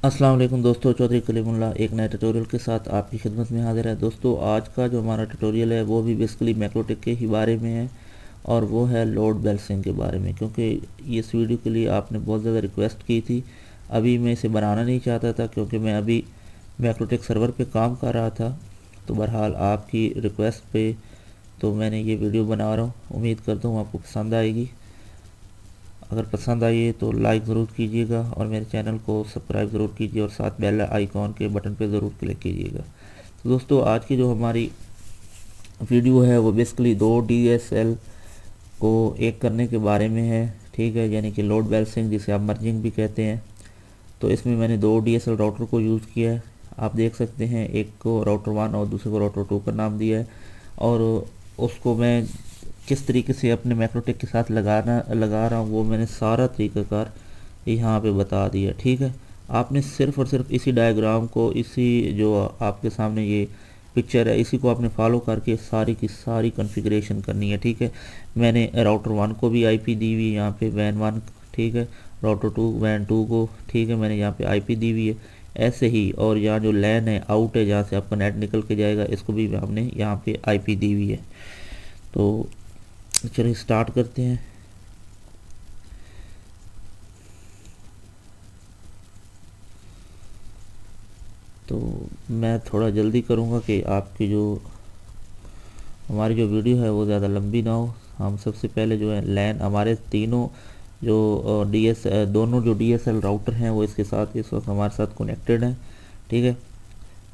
अस्सलाम वालेकुम दोस्तों, चौधरी कलीमुल्लाह एक नए ट्यूटोरियल के साथ आपकी खिदमत में हाजिर है। दोस्तों आज का जो हमारा ट्यूटोरियल है वो भी बेसिकली मैक्रोटिक के ही बारे में है और वो है लोड बैलेंसिंग के बारे में, क्योंकि इस वीडियो के लिए आपने बहुत ज़्यादा रिक्वेस्ट की थी। अभी मैं इसे बनाना नहीं चाहता था क्योंकि मैं अभी मैक्रोटिक सर्वर पे काम कर रहा था, तो बहरहाल आपकी रिक्वेस्ट पे तो मैंने ये वीडियो बना रहा हूँ। उम्मीद करता हूँ आपको पसंद आएगी। अगर पसंद आई है तो लाइक ज़रूर कीजिएगा और मेरे चैनल को सब्सक्राइब ज़रूर कीजिए और साथ बेल आइकॉन के बटन पर ज़रूर क्लिक कीजिएगा। तो दोस्तों आज की जो हमारी वीडियो है वो बेसिकली दो DSL को एक करने के बारे में है, ठीक है, यानी कि लोड बैलेंसिंग जिसे आप मर्जिंग भी कहते हैं। तो इसमें मैंने दो DSL राउटर को यूज़ किया है। आप देख सकते हैं, एक को राउटर 1 और दूसरे को राउटर 2 का नाम दिया है और उसको मैं किस तरीके से अपने मैक्रोटेक के साथ लगा रहा हूँ वो मैंने सारा तरीक़ाकार यहाँ पे बता दिया, ठीक है। आपने सिर्फ़ और सिर्फ इसी डायग्राम को, इसी जो आपके सामने ये पिक्चर है, इसी को आपने फॉलो करके सारी की सारी कॉन्फ़िगरेशन करनी है, ठीक है। मैंने राउटर 1 को भी IP दी हुई है यहाँ पे वैन 1, ठीक है। राउटर 2 वैन 2 को, ठीक है, मैंने यहाँ पे IP दी हुई है। ऐसे ही और यहाँ जो लैन है आउट है जहाँ से आपका नेट निकल के जाएगा, इसको भी हमने यहाँ पे IP दी हुई है। तो चलिए स्टार्ट करते हैं। तो मैं थोड़ा जल्दी करूँगा कि आपकी जो हमारी जो वीडियो है वो ज़्यादा लंबी ना हो। हम सबसे पहले जो है लैन हमारे तीनों जो दोनों जो DSL राउटर हैं वो इसके साथ इस वक्त हमारे साथ कनेक्टेड हैं, ठीक है।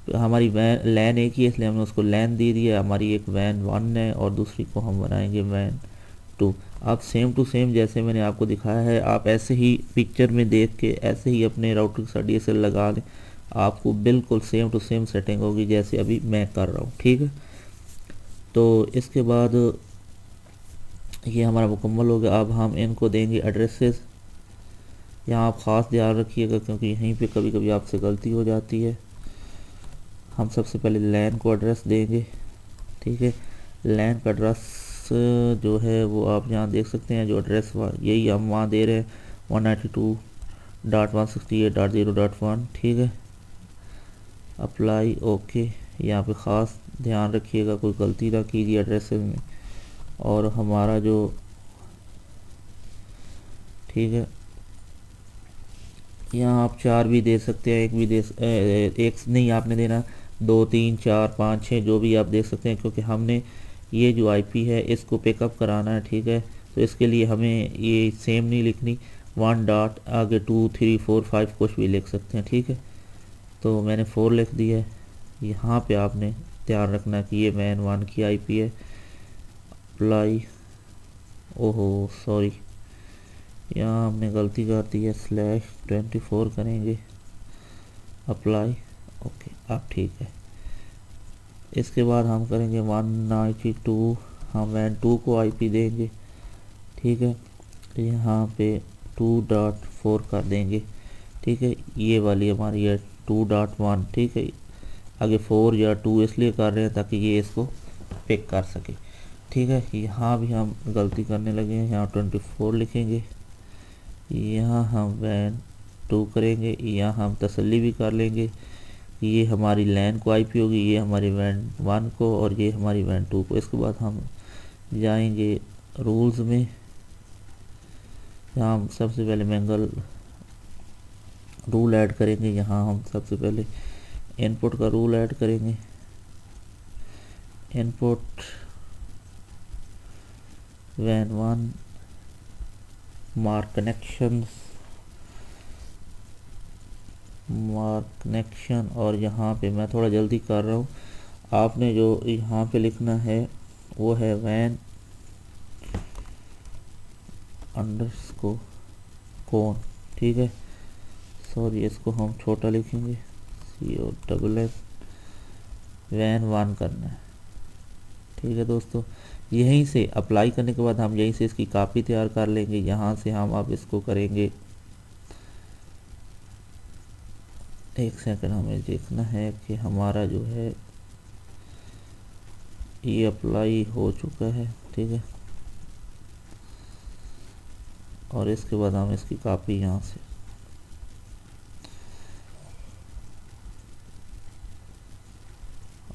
तो हमारी वैन लैन एक ही है इसलिए हमने उसको लैन दे दिया। हमारी एक वैन 1 है और दूसरी को हम बनाएंगे वैन 2। आप सेम टू सेम जैसे मैंने आपको दिखाया है आप ऐसे ही पिक्चर में देख के ऐसे ही अपने राउटर के साथ DSL लगा लें, आपको बिल्कुल सेम टू सेम सेटिंग होगी जैसे अभी मैं कर रहा हूँ, ठीक है। तो इसके बाद ये हमारा मुकम्मल हो गया। अब हम इनको देंगे एड्रेसेस। यहाँ आप ख़ास ध्यान रखिएगा क्योंकि यहीं पे कभी कभी आपसे गलती हो जाती है। हम सबसे पहले लैन को एड्रेस देंगे, ठीक है। लैन का एड्रेस जो है वो आप यहाँ देख सकते हैं, जो एड्रेस यही हम वहाँ दे रहे हैं 192.168.0.1, ठीक है। Apply okay. यहाँ पे ख़ास ध्यान रखिएगा कोई गलती ना कीजिए एड्रेस में। और हमारा जो, ठीक है, यहाँ आप 4 भी दे सकते हैं, एक भी एक नहीं आपने देना, 2 3 4 5 6 जो भी आप देख सकते हैं, क्योंकि हमने ये जो IP है इसको पिकअप कराना है, ठीक है। तो इसके लिए हमें ये सेम नहीं लिखनी, 1 डॉट आगे 2 3 4 5 कुछ भी लिख सकते हैं, ठीक है। तो मैंने 4 लिख दिया है। यहाँ पे आपने ध्यान रखना कि ये वैन 1 की IP है। अप्लाई, ओहो सॉरी, यहाँ हमने गलती कर दी है, /24 करेंगे। अप्लाई ओके, अब ठीक है। इसके बाद हम करेंगे 192, हम वैन 2 को IP देंगे, ठीक है। यहाँ पे 2.4 कर देंगे, ठीक है। ये वाली हमारी है 2.1, ठीक है। आगे 4 या 2 इसलिए कर रहे हैं ताकि ये इसको पिक कर सके, ठीक है। यहाँ भी हम गलती करने लगे हैं, यहाँ 24 लिखेंगे, यहाँ हम वैन 2 करेंगे, यहाँ हम तसल्ली भी कर लेंगे ये हमारी लैन को IP होगी, ये हमारी वैन 1 को और ये हमारी वैन 2 को। इसके बाद हम जाएंगे रूल्स में, यहाँ हम सबसे पहले मैंगल रूल ऐड करेंगे। यहाँ हम सबसे पहले इनपुट का रूल ऐड करेंगे। इनपुट वैन 1 मार्क कनेक्शन और यहाँ पे मैं थोड़ा जल्दी कर रहा हूँ, आपने जो यहाँ पे लिखना है वो है वैन अंडरस्कोर कौन, ठीक है। सॉरी इसको हम छोटा लिखेंगे, COSS वैन 1 करना है, ठीक है दोस्तों। यहीं से अप्लाई करने के बाद हम यहीं से इसकी कॉपी तैयार कर लेंगे। यहाँ से हम अब इसको करेंगे, एक सेकंड, हमें देखना है कि हमारा जो है ये अप्लाई हो चुका है, ठीक है। और इसके बाद हम इसकी कॉपी यहाँ से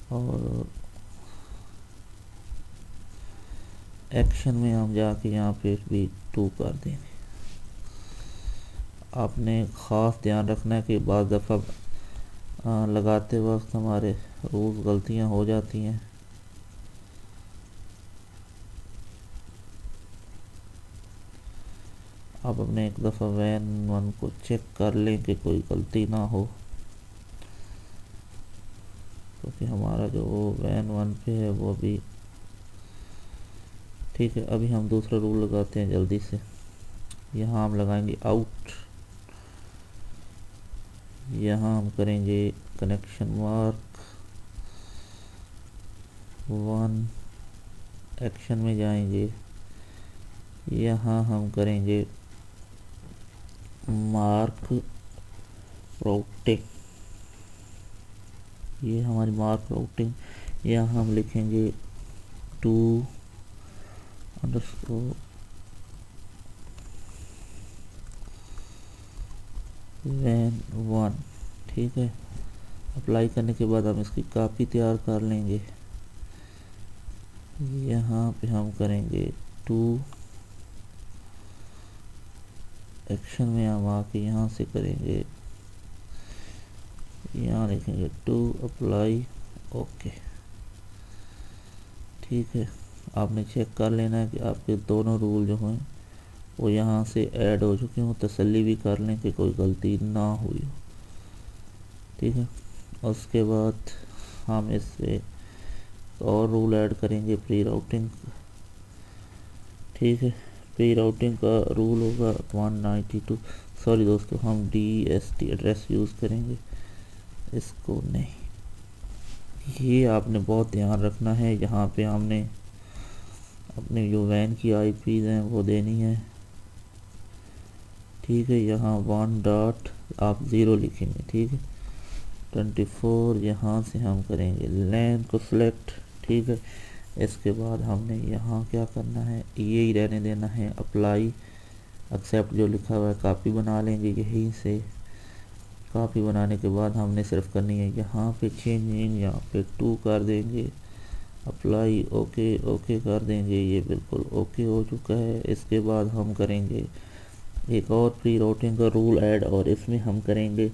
और एक्शन में हम जाके यहाँ पे भी 2 कर देंगे। आपने ख़ास ध्यान रखना है कि बाज़ दफ़ा लगाते वक्त हमारे रूल्स गलतियाँ हो जाती हैं। आप अपने एक दफ़ा वैन 1 को चेक कर लें कि कोई गलती ना हो, क्योंकि हमारा जो वैन 1 पे है वो भी ठीक है। अभी हम दूसरा रूल लगाते हैं जल्दी से। यहाँ हम लगाएंगे आउट, यहाँ हम करेंगे कनेक्शन मार्क 1, एक्शन में जाएंगे, यहाँ हम करेंगे मार्क राउटिंग, ये हमारी मार्क राउटिंग। यहाँ हम लिखेंगे 2 अंडरस्कोर वैन 1, ठीक है। अप्लाई करने के बाद हम इसकी कॉपी तैयार कर लेंगे। यहाँ पे हम करेंगे 2, एक्शन में हम आके यहाँ से करेंगे, यहाँ लिखेंगे 2 अप्लाई, ओके, ठीक है। आपने चेक कर लेना है कि आपके दोनों रूल जो हैं वो यहाँ से ऐड हो चुके हों। तसल्ली भी कर लें कि कोई गलती ना हुई हो, ठीक है। और उसके बाद हम इससे और रूल ऐड करेंगे प्री राउटिंग, ठीक है। प्री राउटिंग का रूल होगा 192, सॉरी दोस्तों, हम DST एड्रेस यूज़ करेंगे, इसको नहीं। ये आपने बहुत ध्यान रखना है। यहाँ पे हमने अपने जो वैन की IPs हैं वो देनी है, ठीक है। यहाँ 1 डॉट आप 0 लिखेंगे, ठीक है। 24 यहाँ से हम करेंगे लैन को सिलेक्ट, ठीक है। इसके बाद हमने यहाँ क्या करना है, ये ही रहने देना है, अप्लाई एक्सेप्ट जो लिखा हुआ है कॉपी बना लेंगे यहीं से। कॉपी बनाने के बाद हमने सिर्फ करनी है यहाँ पे चेंजिंग, यहाँ पे 2 कर देंगे, अप्लाई ओके ओके कर देंगे, ये बिल्कुल ओके हो चुका है। इसके बाद हम करेंगे एक और प्री राउटिंग का रूल ऐड, और इसमें हम करेंगे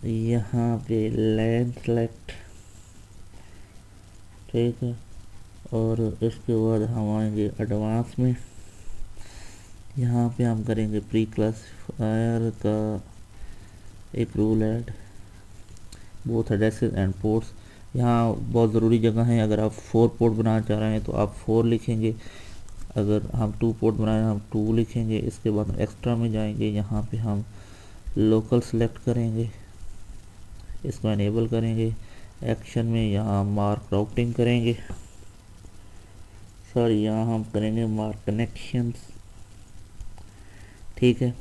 यहाँ पे लैन सेलेक्ट, ठीक है। और इसके बाद हम आएंगे एडवांस में, यहाँ पे हम करेंगे प्री क्लासिफायर का एक rule add, both addresses and ports. यहाँ बहुत ज़रूरी जगह है, अगर आप 4 पोर्ट बनाना चाह रहे हैं तो आप 4 लिखेंगे, अगर हम 2 पोर्ट बनाए हम 2 लिखेंगे। इसके बाद एक्स्ट्रा में जाएंगे, यहाँ पे हम लोकल सेलेक्ट करेंगे, इसको एनेबल करेंगे। एक्शन में यहाँ मार्क राउटिंग करेंगे, सॉरी यहाँ हम करेंगे मार्क कनेक्शंस, ठीक है।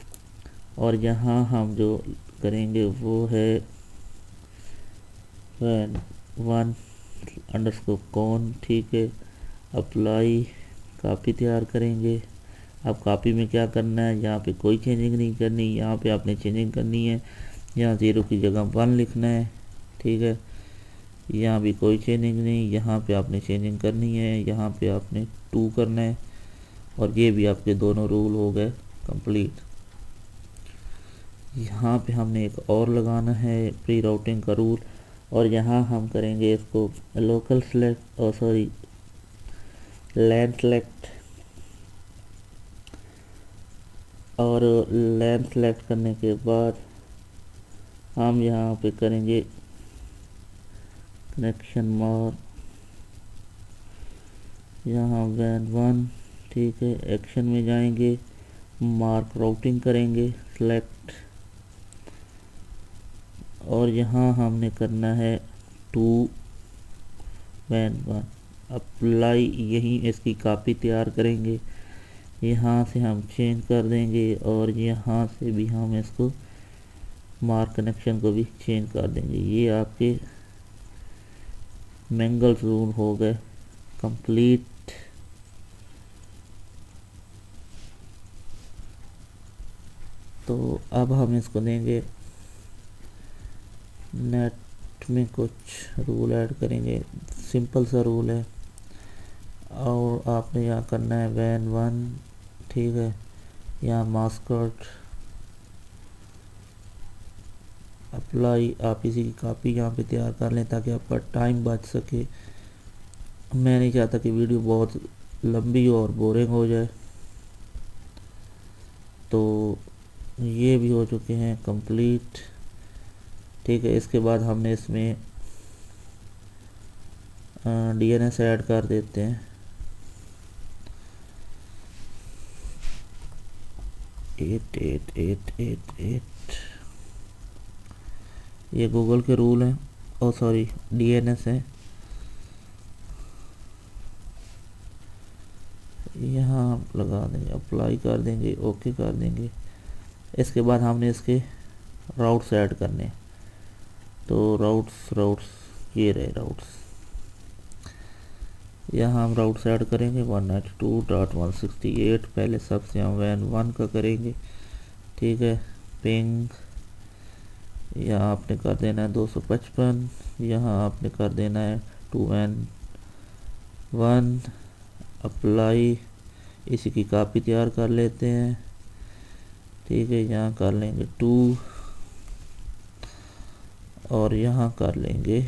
और यहाँ हम जो करेंगे वो है 1 अंडरस्कोर कॉन, ठीक है। अप्लाई कॉपी तैयार करेंगे। अब कॉपी में क्या करना है, यहाँ पे कोई चेंजिंग नहीं करनी, यहाँ पे आपने चेंजिंग करनी है, यहाँ 0 की जगह 1 लिखना है, ठीक है। यहाँ भी कोई चेंजिंग नहीं, यहाँ पे आपने चेंजिंग करनी है, यहाँ पे आपने 2 करना है। और ये भी आपके दोनों रूल हो गए कंप्लीट। यहाँ पे हमने एक और लगाना है प्री राउटिंग का रूल, और यहाँ हम करेंगे इसको लोकल सेलेक्ट, और सॉरी लैन सेलेक्ट, और लैन सेलेक्ट करने के बाद हम यहाँ पे करेंगे कनेक्शन मार्क, यहाँ वैन 1, ठीक है। एक्शन में जाएंगे, मार्क राउटिंग करेंगे सेलेक्ट, और यहाँ हमने करना है 2 वैन 1 अप्लाई, यहीं इसकी कॉपी तैयार करेंगे, यहाँ से हम चेंज कर देंगे, और यहाँ से भी हम इसको मार्क कनेक्शन को भी चेंज कर देंगे। ये आपके मैंगल्स रूल हो गए कंप्लीट। तो अब हम इसको देंगे नेट इसमें कुछ रूल ऐड करेंगे, सिंपल सा रूल है। और आपने यहाँ करना है वैन 1, ठीक है। यहाँ मास्कट अप्लाई, आप इसी की कॉपी यहाँ पे तैयार कर लें ताकि आपका टाइम बच सके। मैं नहीं चाहता कि वीडियो बहुत लंबी हो और बोरिंग हो जाए। तो ये भी हो चुके हैं कंप्लीट, ठीक है। इसके बाद हमने इसमें DNS ऐड कर देते हैं। 8888, ये गूगल के रूल हैं, ओ सॉरी DNS है। यहाँ आप लगा देंगे, अप्लाई कर देंगे, ओके कर देंगे। इसके बाद हमने इसके राउट्स ऐड करने हैं। तो राउट्स ये रहे राउट्स, यहाँ हम राउट्स ऐड करेंगे 192.168। पहले सबसे हम वैन 1 का करेंगे, ठीक है। पिंग यहाँ आपने कर देना है 255, यहाँ आपने कर देना है 2N1। अप्लाई, इसी की कॉपी तैयार कर लेते हैं, ठीक है। यहाँ कर लेंगे 2 और यहाँ कर लेंगे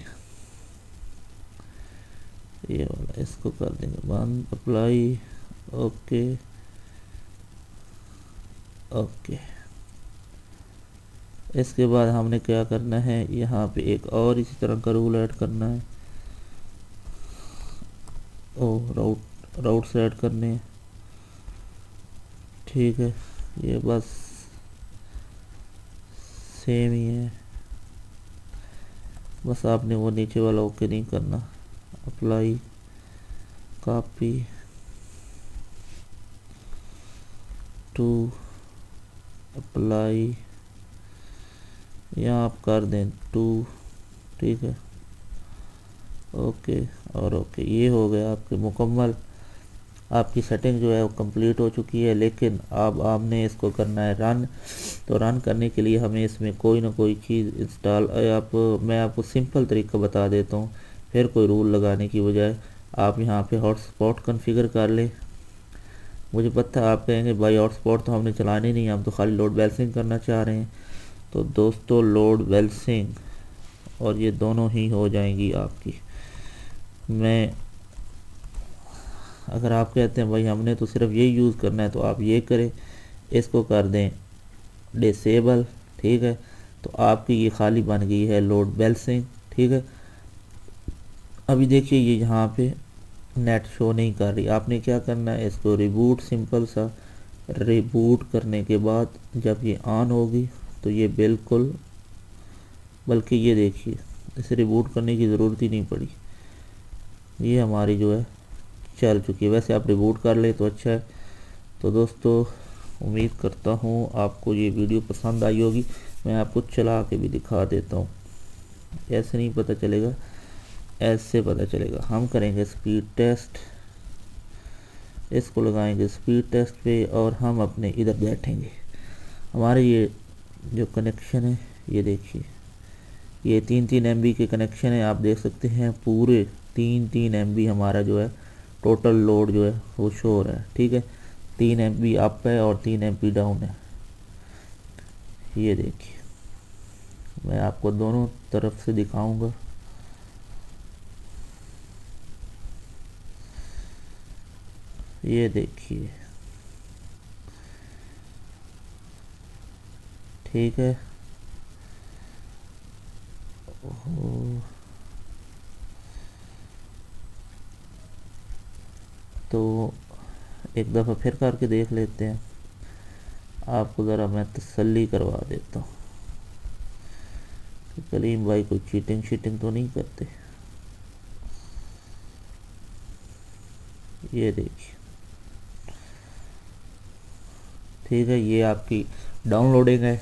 ये वाला, इसको कर देंगे 1। Apply, okay okay. इसके बाद हमने क्या करना है, यहाँ पे एक और इसी तरह का रूल ऐड करना है। राउट्स ऐड करने हैं, ठीक है। ये बस सेम ही है, बस आपने वो नीचे वाला ओके नहीं करना। अप्लाई, कॉपी टू, अप्लाई, यहाँ आप कर दें 2, ठीक है। ओके और ओके, ये हो गया आपके मुकम्मल। आपकी सेटिंग जो है वो कंप्लीट हो चुकी है। लेकिन अब आपने इसको करना है रन। तो रन करने के लिए हमें इसमें कोई ना कोई चीज़ इंस्टॉल, मैं आपको सिंपल तरीका बता देता हूँ, फिर कोई रूल लगाने की बजाय आप यहाँ पे हॉटस्पॉट कॉन्फ़िगर कर लें। मुझे पता है आप कहेंगे भाई हॉटस्पॉट तो हमने चलाने नहीं, हम तो खाली लोड बैलेंसिंग करना चाह रहे हैं। तो दोस्तों लोड बैलेंसिंग और ये दोनों ही हो जाएंगी आपकी। मैं अगर आप कहते हैं भाई हमने तो सिर्फ ये यूज़ करना है तो आप ये करें, इसको कर दें डिसेबल, ठीक है। तो आपकी ये खाली बन गई है लोड बैलेंसिंग, ठीक है। अभी देखिए ये यहाँ पे नेट शो नहीं कर रही। आपने क्या करना है, इसको रिबूट, सिंपल सा रिबूट करने के बाद जब ये ऑन होगी तो ये बिल्कुल, बल्कि ये देखिए इसे रिबूट करने की ज़रूरत ही नहीं पड़ी, ये हमारी जो है चल चुकी है। वैसे आप रिबूट कर ले तो अच्छा है। तो दोस्तों उम्मीद करता हूँ आपको ये वीडियो पसंद आई होगी। मैं आपको चला के भी दिखा देता हूँ, ऐसे नहीं पता चलेगा, ऐसे पता चलेगा। हम करेंगे स्पीड टेस्ट, इसको लगाएंगे स्पीड टेस्ट पे और हम अपने इधर बैठेंगे। हमारे ये जो कनेक्शन है ये देखिए, ये 3-3 MB के कनेक्शन है। आप देख सकते हैं पूरे 3-3 MB हमारा जो है टोटल लोड जो है वो शो हो रहा है, ठीक है। 3 MB अप है और 3 MB डाउन है। ये देखिए मैं आपको दोनों तरफ से दिखाऊंगा। ये देखिए, ठीक है। तो एक दफ़ा फिर करके देख लेते हैं, आपको ज़रा मैं तसल्ली करवा देता हूँ कि कलीम भाई कोई चीटिंग शीटिंग तो नहीं करते। ये देखिए, ठीक है। ये आपकी डाउनलोडिंग है,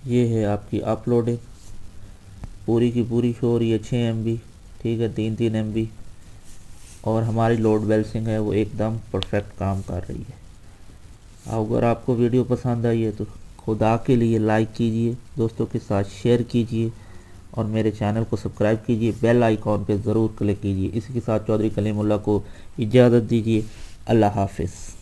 ये है आपकी अपलोडिंग, पूरी की पूरी शो हो रही है 6 MB, ठीक है, 3-3 MB। और हमारी लोड बैलेंसिंग है वो एकदम परफेक्ट काम कर रही है। अगर आपको वीडियो पसंद आई है तो खुदा के लिए लाइक कीजिए, दोस्तों के साथ शेयर कीजिए और मेरे चैनल को सब्सक्राइब कीजिए, बेल आइकॉन पे ज़रूर क्लिक कीजिए। इसी के साथ चौधरी कलीमुल्लाह को इजाज़त दीजिए। अल्लाह हाफिज़।